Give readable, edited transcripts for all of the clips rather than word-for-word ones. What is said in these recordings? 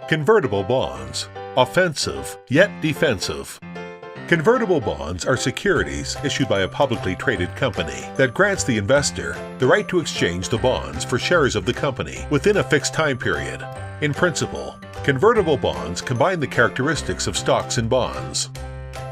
Convertible bonds. Offensive, yet defensive. Convertible bonds are securities issued by a publicly traded company that grants the investor the right to exchange the bonds for shares of the company within a fixed time period. In principle, convertible bonds combine the characteristics of stocks and bonds.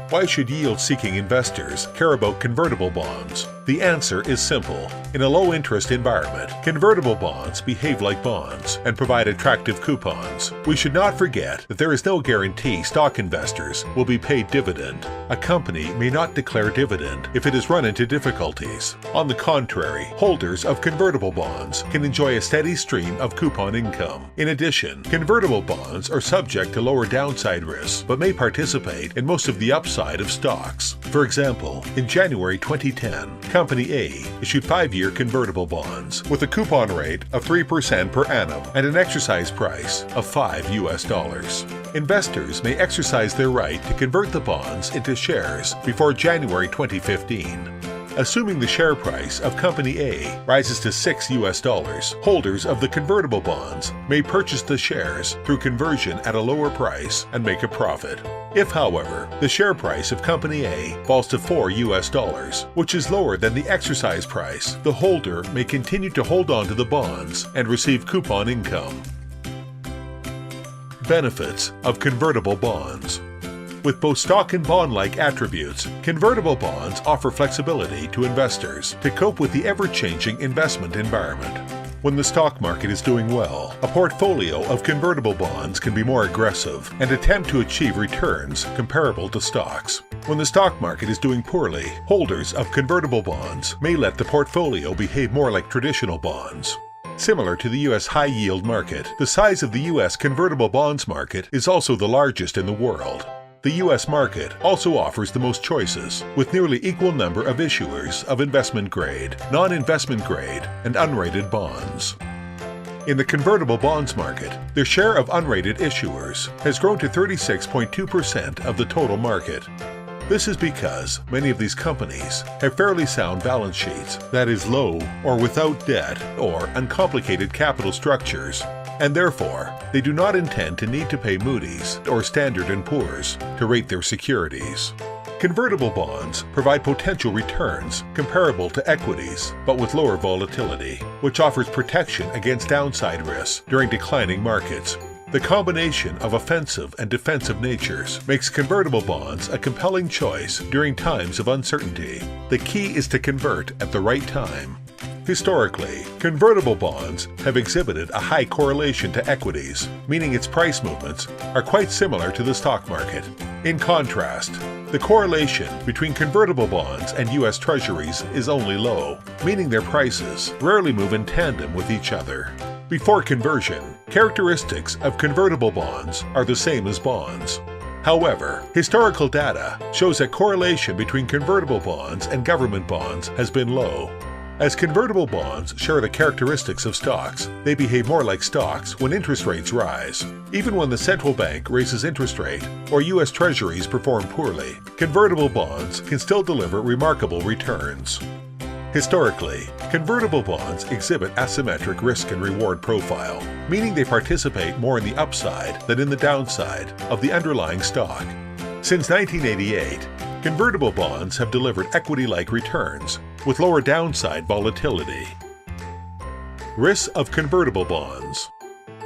Why should yield-seeking investors care about convertible bonds? The answer is simple. In a low-interest environment, convertible bonds behave like bonds and provide attractive coupons. We should not forget that there is no guarantee stock investors will be paid dividend. A company may not declare dividend if it is run into difficulties. On the contrary, holders of convertible bonds can enjoy a steady stream of coupon income. In addition, convertible bonds are subject to lower downside risks but may participate in most of the upside of stocks. For example, in January 2010, Company A issued 5-year convertible bonds with a coupon rate of 3% per annum and an exercise price of $5. Investors may exercise their right to convert the bonds into shares before January 2015. Assuming the share price of Company A rises to $6, holders of the convertible bonds may purchase the shares through conversion at a lower price and make a profit. If, however, the share price of Company A falls to $4, which is lower than the exercise price, the holder may continue to hold on to the bonds and receive coupon income. Benefits of convertible bonds. With both stock and bond-like attributes, convertible bonds offer flexibility to investors to cope with the ever-changing investment environment. When the stock market is doing well, a portfolio of convertible bonds can be more aggressive and attempt to achieve returns comparable to stocks. When the stock market is doing poorly, holders of convertible bonds may let the portfolio behave more like traditional bonds. Similar to the U.S. high-yield market, the size of the U.S. convertible bonds market is also the largest in the world. The U.S. market also offers the most choices, with nearly equal number of issuers of investment grade, non-investment grade, and unrated bonds. In the convertible bonds market, their share of unrated issuers has grown to 36.2% of the total market. This is because many of these companies have fairly sound balance sheets, that is, low or without debt or uncomplicated capital structures, and therefore they do not intend to need to pay Moody's or Standard & Poor's to rate their securities. Convertible bonds provide potential returns comparable to equities but with lower volatility, which offers protection against downside risks during declining markets. The combination of offensive and defensive natures makes convertible bonds a compelling choice during times of uncertainty. The key is to convert at the right time. Historically, convertible bonds have exhibited a high correlation to equities, meaning its price movements are quite similar to the stock market. In contrast, the correlation between convertible bonds and U.S. Treasuries is only low, meaning their prices rarely move in tandem with each other. Before conversion, characteristics of convertible bonds are the same as bonds. However, historical data shows that correlation between convertible bonds and government bonds has been low. As convertible bonds share the characteristics of stocks, they behave more like stocks when interest rates rise. Even when the central bank raises interest rate or U.S. Treasuries perform poorly, convertible bonds can still deliver remarkable returns. Historically, convertible bonds exhibit asymmetric risk and reward profile, meaning they participate more in the upside than in the downside of the underlying stock. Since 1988, convertible bonds have delivered equity-like returns with lower downside volatility. Risks of convertible bonds.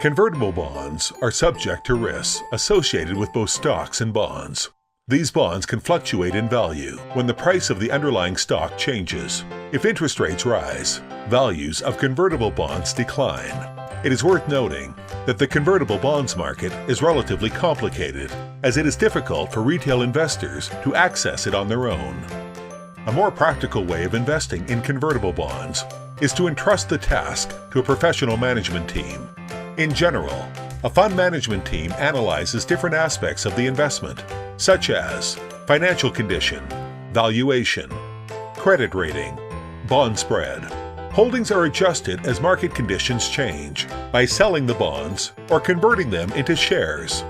Convertible bonds are subject to risks associated with both stocks and bonds. These bonds can fluctuate in value when the price of the underlying stock changes. If interest rates rise, values of convertible bonds decline. It is worth noting that the convertible bonds market is relatively complicated, as it is difficult for retail investors to access it on their own. A more practical way of investing in convertible bonds is to entrust the task to a professional management team. In general, a fund management team analyzes different aspects of the investment, such as financial condition, valuation, credit rating, bond spread. Holdings are adjusted as market conditions change by selling the bonds or converting them into shares.